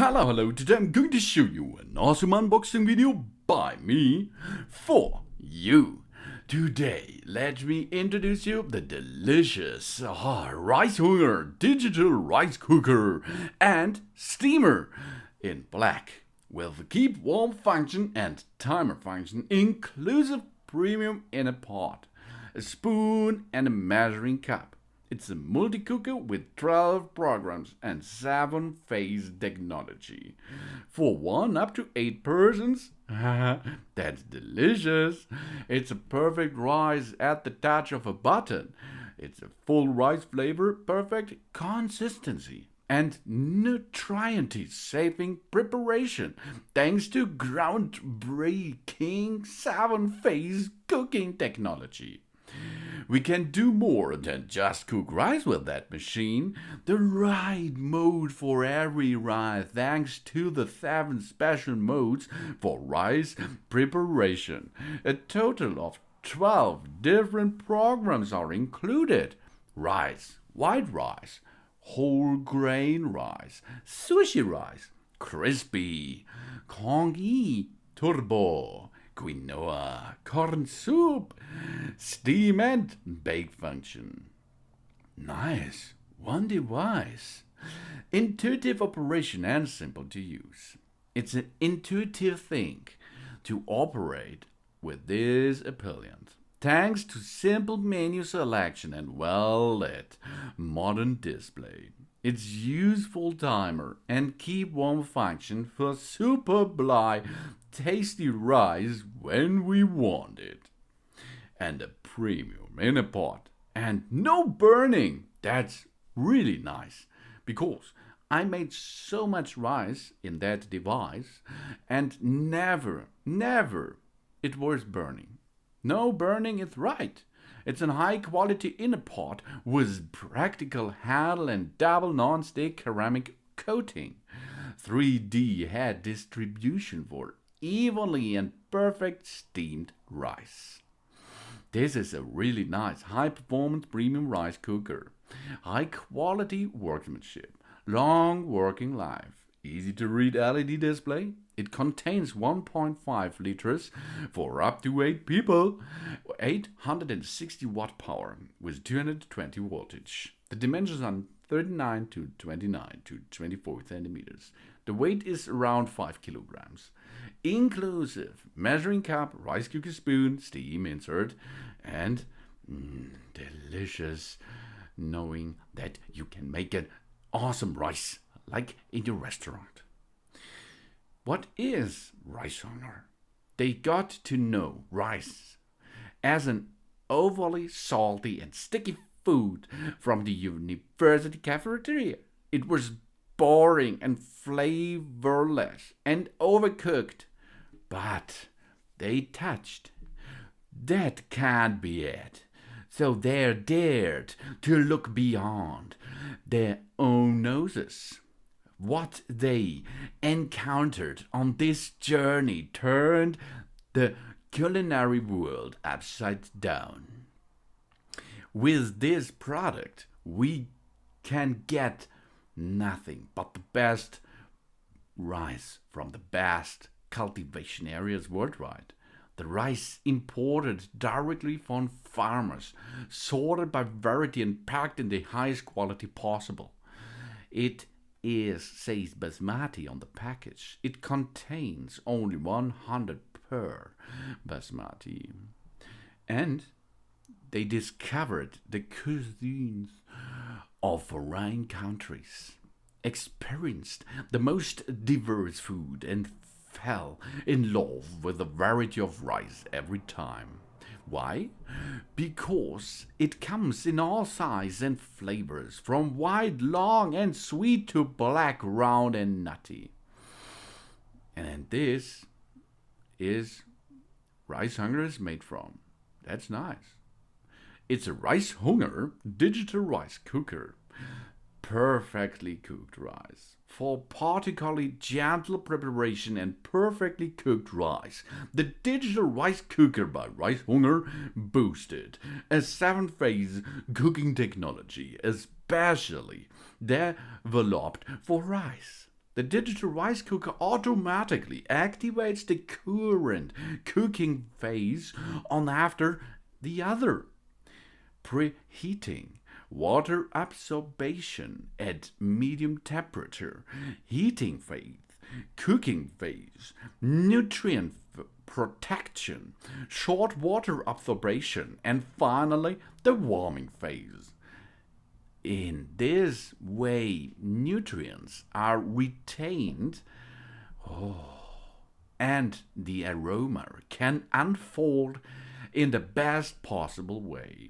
Hello, today I'm going to show you an awesome unboxing video by me for you. Today, let me introduce you the delicious Reishunger digital rice cooker and steamer in black with keep warm function and timer function inclusive premium in a pot, a spoon and a measuring cup. It's a multi-cooker with 12 programs and 7-phase technology. For 1 up to 8 persons. That's delicious. It's a perfect rice at the touch of a button. It's a full rice flavor, perfect consistency, and nutrient-saving preparation thanks to groundbreaking 7-phase cooking technology. We can do more than just cook rice with that machine. The right mode for every rice thanks to the 7 special modes for rice preparation. A total of 12 different programs are included. Rice, white rice, whole grain rice, sushi rice, crispy, congee, turbo, quinoa, corn soup, steam and bake function. Nice, one device. Intuitive operation and simple to use. It's an intuitive thing to operate with this appliance. Thanks to simple menu selection and well-lit modern display. Its useful timer and keep warm function for super tasty rice when we want it. And a premium in a pot. And no burning. That's really nice. Because I made so much rice in that device and never it was burning. No burning is right. It's a high quality inner pot with practical handle and double non-stick ceramic coating. 3D head distribution for evenly and perfect steamed rice. This is a really nice high performance premium rice cooker. High quality workmanship, long working life, easy to read LED display. It contains 1.5 liters for up to 8 people, 860 watt power with 220 voltage. The dimensions are 39 to 29 to 24 centimeters. The weight is around 5 kilograms. Inclusive measuring cup, rice cooker spoon, steam insert, and delicious knowing that you can make an awesome rice like in your restaurant. What is Reishunger? They got to know rice as an overly salty and sticky food from the university cafeteria. It was boring and flavorless and overcooked, but they touched. That can't be it. So they dared to look beyond their own noses. What they encountered on this journey turned the culinary world upside down. With this product, we can get nothing but the best rice from the best cultivation areas worldwide. The rice imported directly from farmers, sorted by variety and packed in the highest quality possible. It says basmati on the package. It contains only 100 per basmati. And they discovered the cuisines of foreign countries, experienced the most diverse food, and fell in love with the variety of rice every time. Why? Because it comes in all sizes and flavors, from white, long, and sweet to black, round, and nutty. And this is Reishunger is made from. That's nice. It's a Reishunger digital rice cooker. Perfectly cooked rice. For particularly gentle preparation and perfectly cooked rice, the digital rice cooker by Reishunger boosted a 7-phase cooking technology especially developed for rice. The digital rice cooker automatically activates the current cooking phase on after the other. Preheating, water absorption at medium temperature, heating phase, cooking phase, nutrient protection, short water absorption, and finally the warming phase. In this way, nutrients are retained, and the aroma can unfold in the best possible way.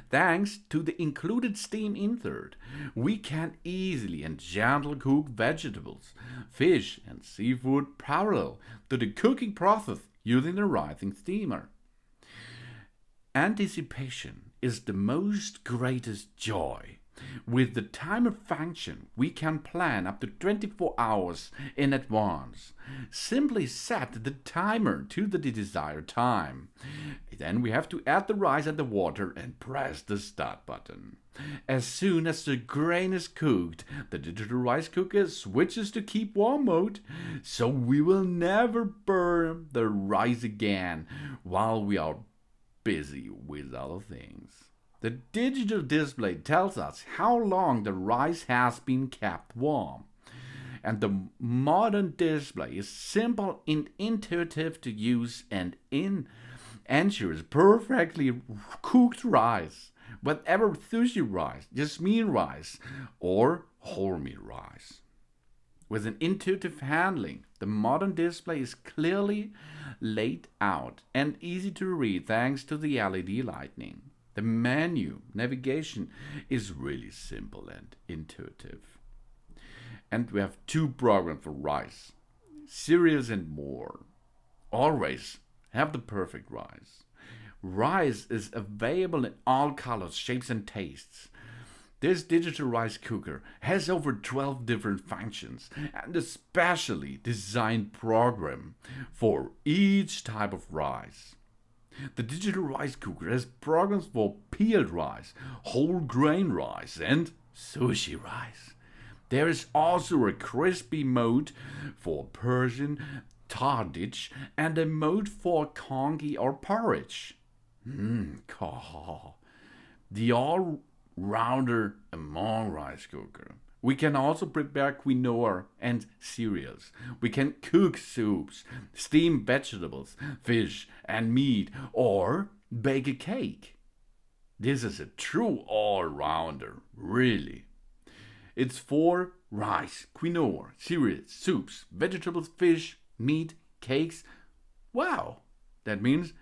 Thanks to the included steam insert, we can easily and gently cook vegetables, fish, and seafood parallel to the cooking process using the rising steamer. Anticipation is the most greatest joy. With the timer function, we can plan up to 24 hours in advance. Simply set the timer to the desired time. Then we have to add the rice and the water and press the start button. As soon as the grain is cooked, the digital rice cooker switches to keep warm mode, so we will never burn the rice again while we are busy with other things. The digital display tells us how long the rice has been kept warm. And the modern display is simple and intuitive to use and ensures perfectly cooked rice, whatever sushi rice, jasmine rice, or wholegrain rice. With an intuitive handling, the modern display is clearly laid out and easy to read thanks to the LED lighting. The menu navigation is really simple and intuitive. And we have two programs for rice, cereals, and more. Always have the perfect rice. Rice is available in all colors, shapes, and tastes. This digital rice cooker has over 12 different functions and a specially designed program for each type of rice. The digital rice cooker has programs for peeled rice, whole grain rice, and sushi rice. There is also a crispy mode for Persian tardich and a mode for congee or porridge. The all-rounder among rice cooker. We can also prepare quinoa and cereals. We can cook soups, steam vegetables, fish, and meat, or bake a cake. This is a true all-rounder, really. It's for rice, quinoa, cereals, soups, vegetables, fish, meat, cakes. Wow! That means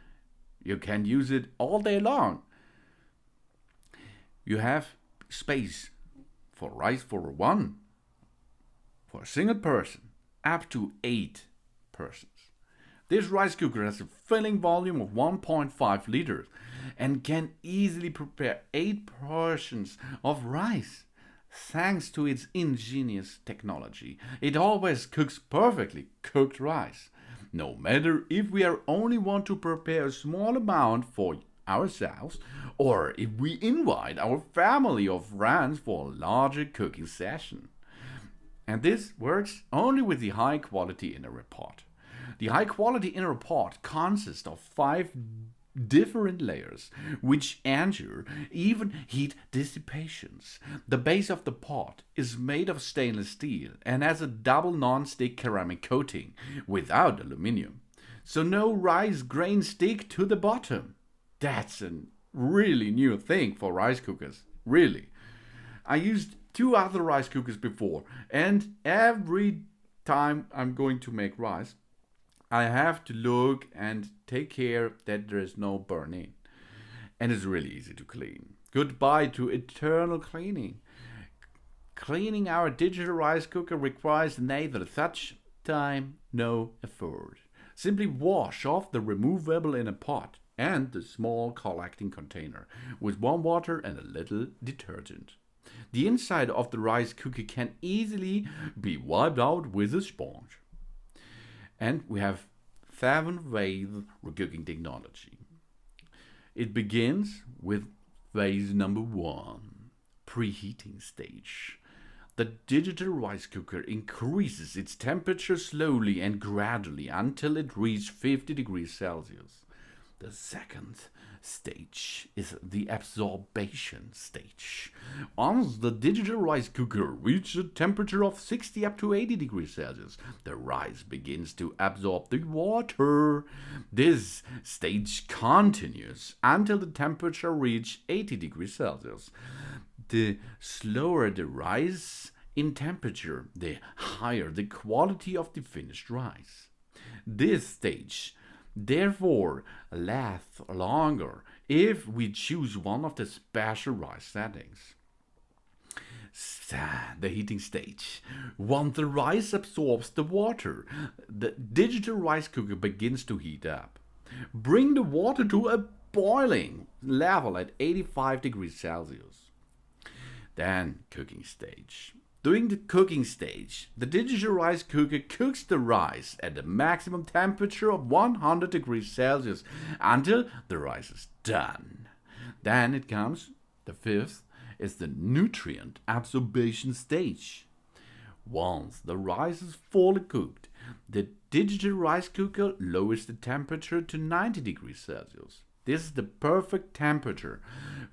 you can use it all day long. You have space for rice for a single person, up to 8 persons. This rice cooker has a filling volume of 1.5 liters and can easily prepare 8 portions of rice. Thanks to its ingenious technology, it always cooks perfectly cooked rice. No matter if we only want to prepare a small amount for ourselves, or if we invite our family or friends for a larger cooking session. And this works only with the high quality inner pot. The high quality inner pot consists of 5 different layers, which ensure even heat dissipations. The base of the pot is made of stainless steel and has a double non-stick ceramic coating without aluminum, so no rice grains stick to the bottom. That's a really new thing for rice cookers, really. I used 2 other rice cookers before, and every time I'm going to make rice, I have to look and take care that there is no burning. And it's really easy to clean. Goodbye to eternal cleaning. Cleaning our digital rice cooker requires neither such time nor effort. Simply wash off the removable inner pot and the small collecting container with warm water and a little detergent. The inside of the rice cooker can easily be wiped out with a sponge. And we have 7 ways of cooking technology. It begins with phase number 1, preheating stage. the digital rice cooker increases its temperature slowly and gradually until it reaches 50 degrees Celsius. The second stage is the absorbation stage. Once the digital rice cooker reaches a temperature of 60 up to 80 degrees Celsius, the rice begins to absorb the water. This stage continues until the temperature reaches 80 degrees Celsius. The slower the rise in temperature, the higher the quality of the finished rice. This stage therefore lasts longer if we choose one of the special rice settings. The heating stage. Once the rice absorbs the water, the digital rice cooker begins to heat up. Bring the water to a boiling level at 85 degrees Celsius. Then cooking stage. During the cooking stage, the digital rice cooker cooks the rice at the maximum temperature of 100 degrees Celsius until the rice is done. Then it comes, the fifth, is the nutrient absorption stage. Once the rice is fully cooked, the digital rice cooker lowers the temperature to 90 degrees Celsius. This is the perfect temperature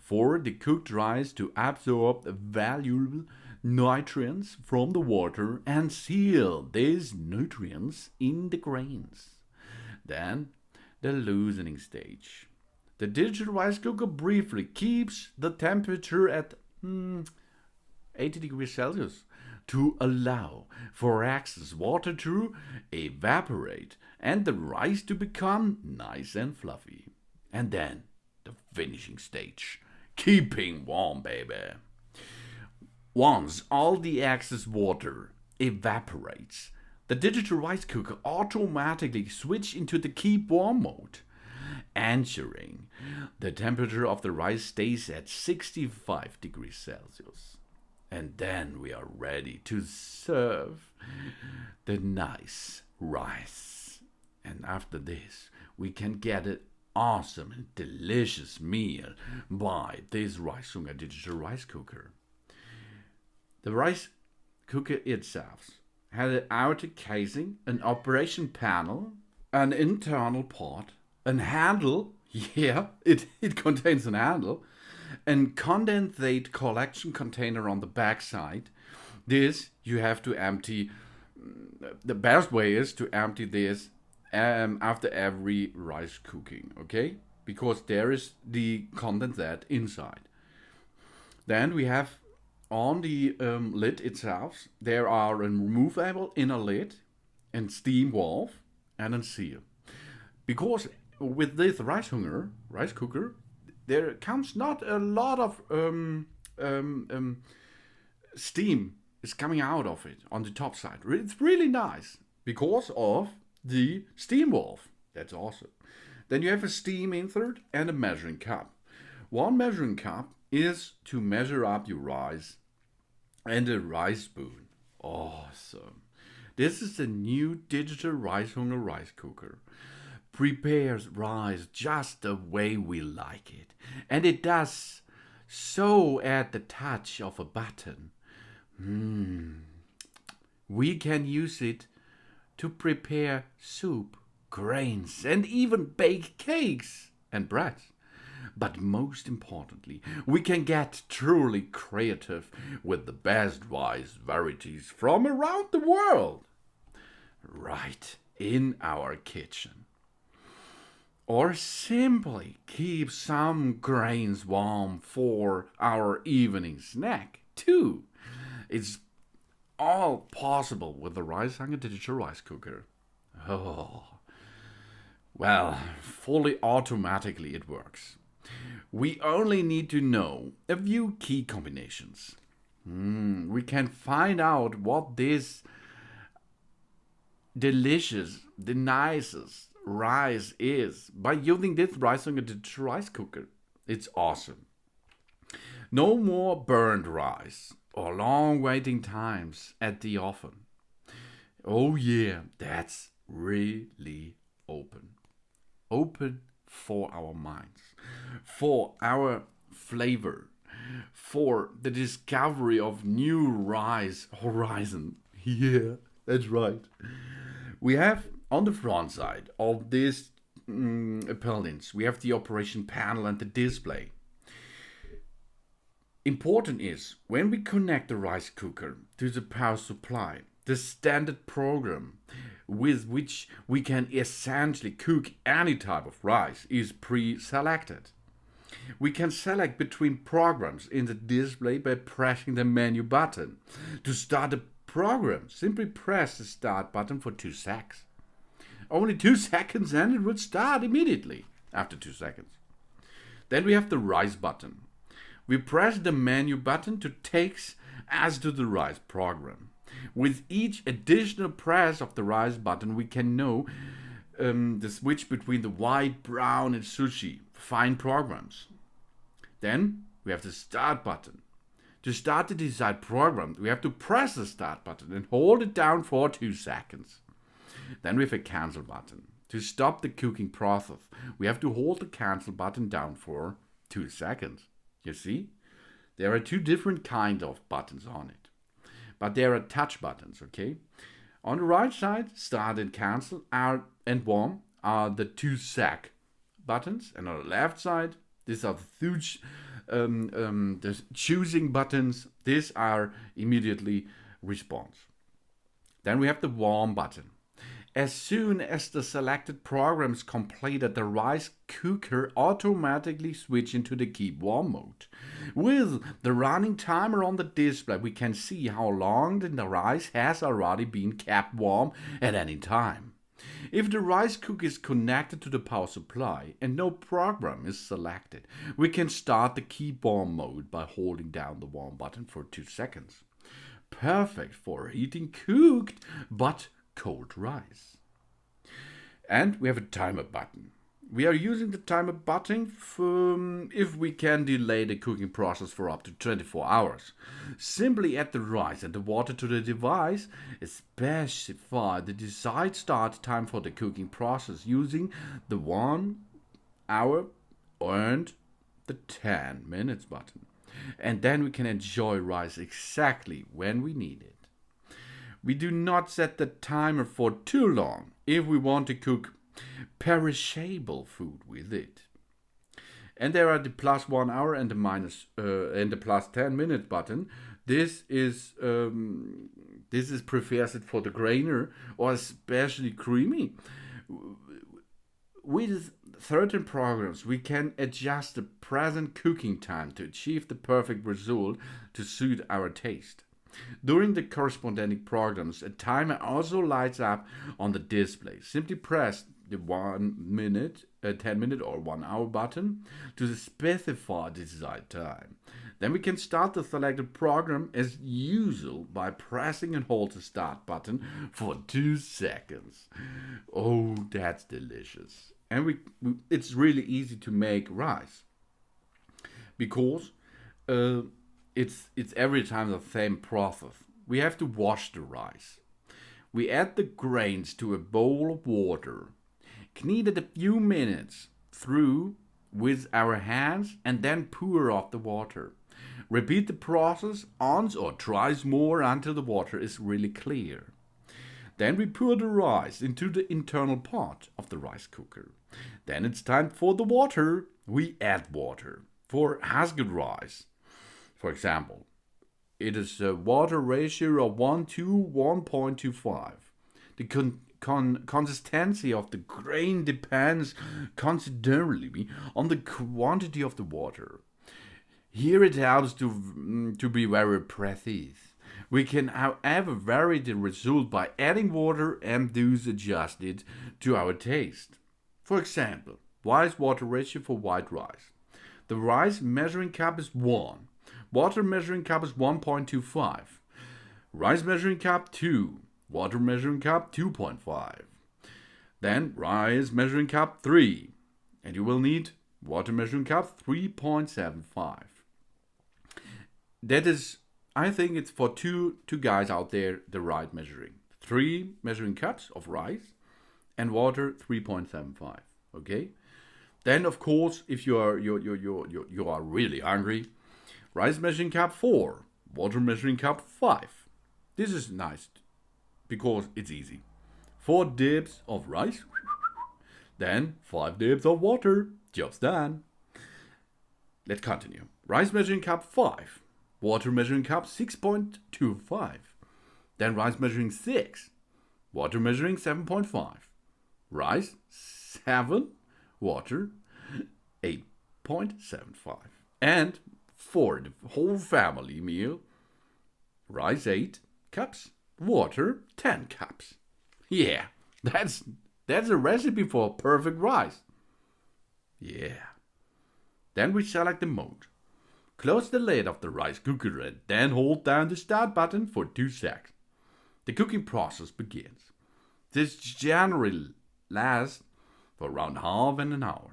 for the cooked rice to absorb the valuable nutrients from the water and seal these nutrients in the grains. Then, the loosening stage. The digital rice cooker briefly keeps the temperature at 80 degrees Celsius to allow for excess water to evaporate and the rice to become nice and fluffy. And then, the finishing stage. Keeping warm, baby. Once all the excess water evaporates, the digital rice cooker automatically switches into the keep warm mode, ensuring the temperature of the rice stays at 65 degrees Celsius. And then we are ready to serve the nice rice. And after this, we can get an awesome and delicious meal by this Reishunger digital rice cooker. The rice cooker itself had an outer casing, an operation panel, an internal pot, a handle, it contains an handle, and condensate collection container on the back side. This you have to empty. The best way is to empty this after every rice cooking, okay? Because there is the condensate inside. Then we have on the lid itself, there are a removable inner lid, and steam valve, and a seal. Because with this Reishunger rice cooker, there comes not a lot of steam is coming out of it on the top side. It's really nice because of the steam valve. That's awesome. Then you have a steam insert and a measuring cup. One measuring cup is to measure up your rice, and a rice spoon. Awesome. This is the new digital Reishunger rice cooker. Prepares rice just the way we like it. And it does so at the touch of a button. We can use it to prepare soup, grains, and even bake cakes and bread. But most importantly, we can get truly creative with the best rice varieties from around the world, right in our kitchen. Or simply keep some grains warm for our evening snack, too. It's all possible with the Reishunger digital rice cooker. Well, fully automatically it works. We only need to know a few key combinations. We can find out what this delicious, the nicest rice is by using this Reishunger digital rice cooker. It's awesome. No more burned rice or long waiting times at the oven. Oh yeah, that's really open. Open for our minds, for our flavor, for the discovery of new rice horizon. Yeah, that's right. We have on the front side of this appendix, we have the operation panel and the display. Important is when we connect the rice cooker to the power supply, the standard program with which we can essentially cook any type of rice is pre-selected. We can select between programs in the display by pressing the menu button. To start the program, simply press the start button for 2 seconds. Only 2 seconds and it will start immediately after 2 seconds. Then we have the rice button. We press the menu button to take us to the rice program. With each additional press of the rice button, we can know the switch between the white, brown, and sushi fine programs. Then we have the start button. To start the desired program, we have to press the start button and hold it down for 2 seconds. Then we have a cancel button. To stop the cooking process, we have to hold the cancel button down for 2 seconds. You see, there are 2 different kinds of buttons on it, but there are touch buttons, okay? On the right side, start and cancel and warm are the 2 sec buttons, and on the left side, these are the choosing buttons. These are immediately response. Then we have the warm button. As soon as the selected program is completed, the rice cooker automatically switches into the keep warm mode. With the running timer on the display, we can see how long the rice has already been kept warm at any time. If the rice cooker is connected to the power supply and no program is selected, we can start the keep warm mode by holding down the warm button for 2 seconds. Perfect for eating cooked but cold rice. And we have a timer button. We are using the timer button if we can delay the cooking process for up to 24 hours. Simply add the rice and the water to the device, specify the desired start time for the cooking process using the 1 hour and the 10 minutes button. And then we can enjoy rice exactly when we need it. We do not set the timer for too long if we want to cook perishable food with it. And there are the +1 hour and the plus 10 minutes button. This is prefers it for the grainer or especially creamy. With certain programs, we can adjust the present cooking time to achieve the perfect result to suit our taste. During the corresponding programs, a timer also lights up on the display. Simply press the 1 minute, 10 minute or 1 hour button to specify the desired time. Then we can start the selected program as usual by pressing and hold the start button for 2 seconds. Oh, that's delicious. And it's really easy to make rice because it's every time the same process. We have to wash the rice. We add the grains to a bowl of water, knead it a few minutes through with our hands and then pour off the water. Repeat the process once or twice more until the water is really clear. Then we pour the rice into the internal part of the rice cooker. Then it's time for the water. We add water. For husked rice, for example, it is a water ratio of 1 to 1.25. The consistency of the grain depends considerably on the quantity of the water. Here it helps to be very precise. We can, however, vary the result by adding water and thus adjust it to our taste. For example, rice water ratio for white rice. The rice measuring cup is 1. Water measuring cup is 1.25. Rice measuring cup 2. Water measuring cup 2.5. Then rice measuring cup 3. And you will need water measuring cup 3.75. That is, I think it's for two guys out there the right measuring. 3 measuring cups of rice and water 3.75. Okay? Then of course, if you are really hungry, Rice measuring cup 4. Water measuring cup 5. This is nice because it's easy. 4 dips of rice. Then 5 dips of water. Job's done. Let's continue. Rice measuring cup 5. Water measuring cup 6.25. Then rice measuring 6. Water measuring 7.5. Rice 7. Water 8.75. And for the whole family meal, rice 8 cups, water 10 cups. Yeah, that's a recipe for perfect rice. Yeah. Then we select the mode. Close the lid of the rice cooker and then hold down the start button for 2 seconds. The cooking process begins. This generally lasts for around half an hour.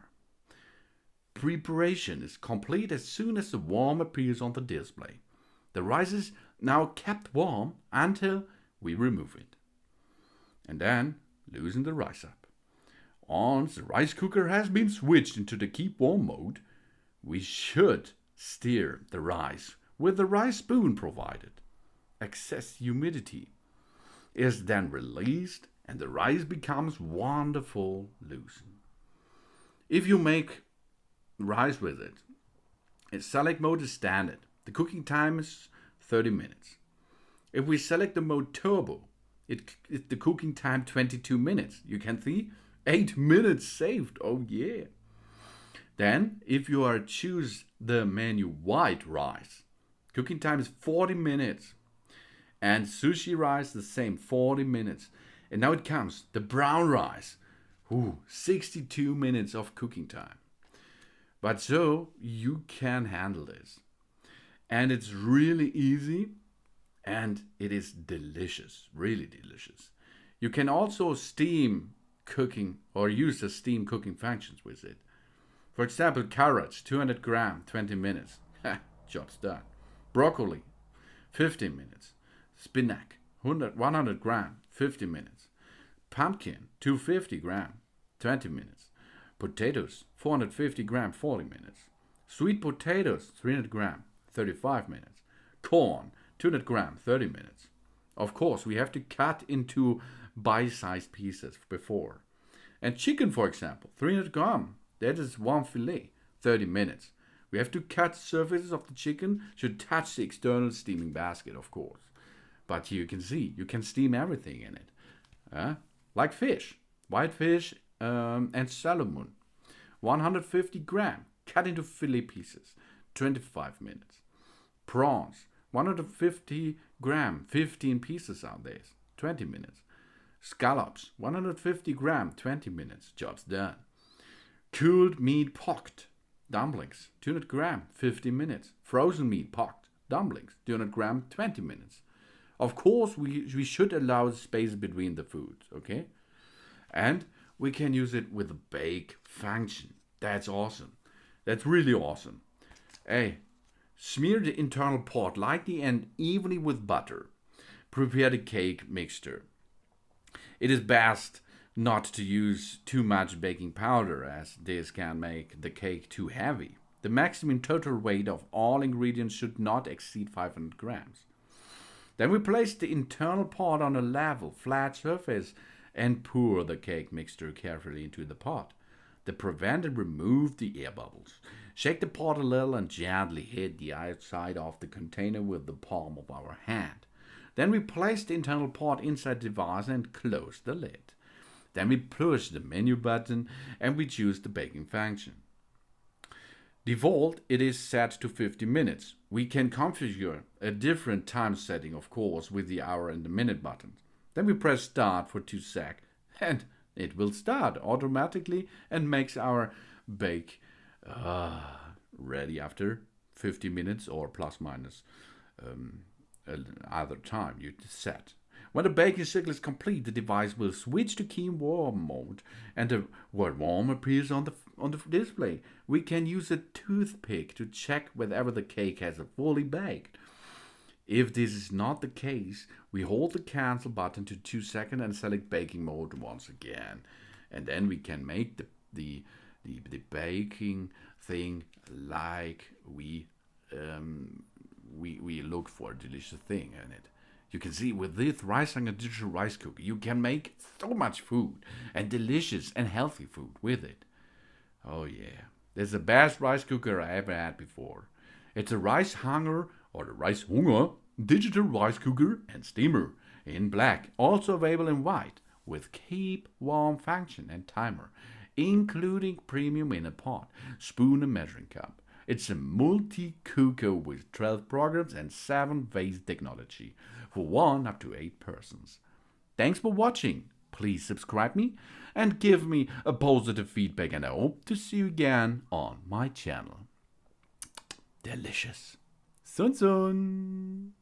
Preparation is complete as soon as the worm appears on the display. The rice is now kept warm until we remove it. And then loosen the rice up. Once the rice cooker has been switched into the keep warm mode, we should stir the rice with the rice spoon provided. Excess humidity is then released and the rice becomes wonderful loosened. If you make rice with it, select mode is standard. The cooking time is 30 minutes. If we select the mode turbo, the cooking time 22 minutes. You can see 8 minutes saved. Oh yeah. Then if you are choose the menu white rice, cooking time is 40 minutes. And sushi rice the same, 40 minutes. And now it comes the brown rice. 62 minutes of cooking time. But so you can handle this. And it's really easy and it is delicious, really delicious. You can also steam cooking or use the steam cooking functions with it. For example, carrots, 200 grams, 20 minutes. Job's done. Broccoli, 15 minutes. Spinach, 100 grams, 50 minutes. Pumpkin, 250 grams, 20 minutes. Potatoes, 450 grams, 40 minutes. Sweet potatoes, 300 grams, 35 minutes. Corn, 200 grams, 30 minutes. Of course, we have to cut into bite-sized pieces before. And chicken, for example, 300 grams, that is one fillet, 30 minutes. We have to cut surfaces of the chicken, should touch the external steaming basket, of course. But here you can see, you can steam everything in it. Like fish, white fish and salmon. 150 grams, cut into fillet pieces, 25 minutes. Prawns, 150 grams, 15 pieces are there, 20 minutes. Scallops, 150 grams, 20 minutes, job's done. Cooled meat pocked dumplings, 200 grams, 50 minutes. Frozen meat pocked dumplings, 200 grams, 20 minutes. Of course, we should allow space between the foods, okay? And we can use it with a bake function. That's awesome. That's really awesome. Hey, smear the internal part lightly and evenly with butter. Prepare the cake mixture. It is best not to use too much baking powder, as this can make the cake too heavy. The maximum total weight of all ingredients should not exceed 500 grams. Then we place the internal pot on a level, flat surface and pour the cake mixture carefully into the pot. To prevent and remove the air bubbles, shake the pot a little and gently hit the outside of the container with the palm of our hand. Then we place the internal pot inside the vase and close the lid. Then we push the menu button and we choose the baking function. Default, it is set to 50 minutes. We can configure a different time setting, of course, with the hour and the minute buttons. Then we press start for 2 seconds and it will start automatically and makes our bake ready after 50 minutes or plus minus other time you set. When the baking cycle is complete, the device will switch to keep warm mode and the word warm appears on the display. We can use a toothpick to check whether the cake has fully baked. If this is not the case, we hold the cancel button to 2 seconds and select baking mode once again. And then we can make the baking thing like we we look for a delicious thing in it. You can see with this Reishunger digital rice cooker, you can make so much food and delicious and healthy food with it. Oh yeah, it's the best rice cooker I ever had before. It's a Reishunger or the Reishunger digital rice cooker and steamer in black, also available in white with keep warm function and timer, including premium in a pot, spoon and measuring cup. It's a multi-cooker with 12 programs and 7 phase technology for 1 up to 8 persons. Thanks for watching. Please subscribe me and give me a positive feedback, and I hope to see you again on my channel. Delicious. Sun sun.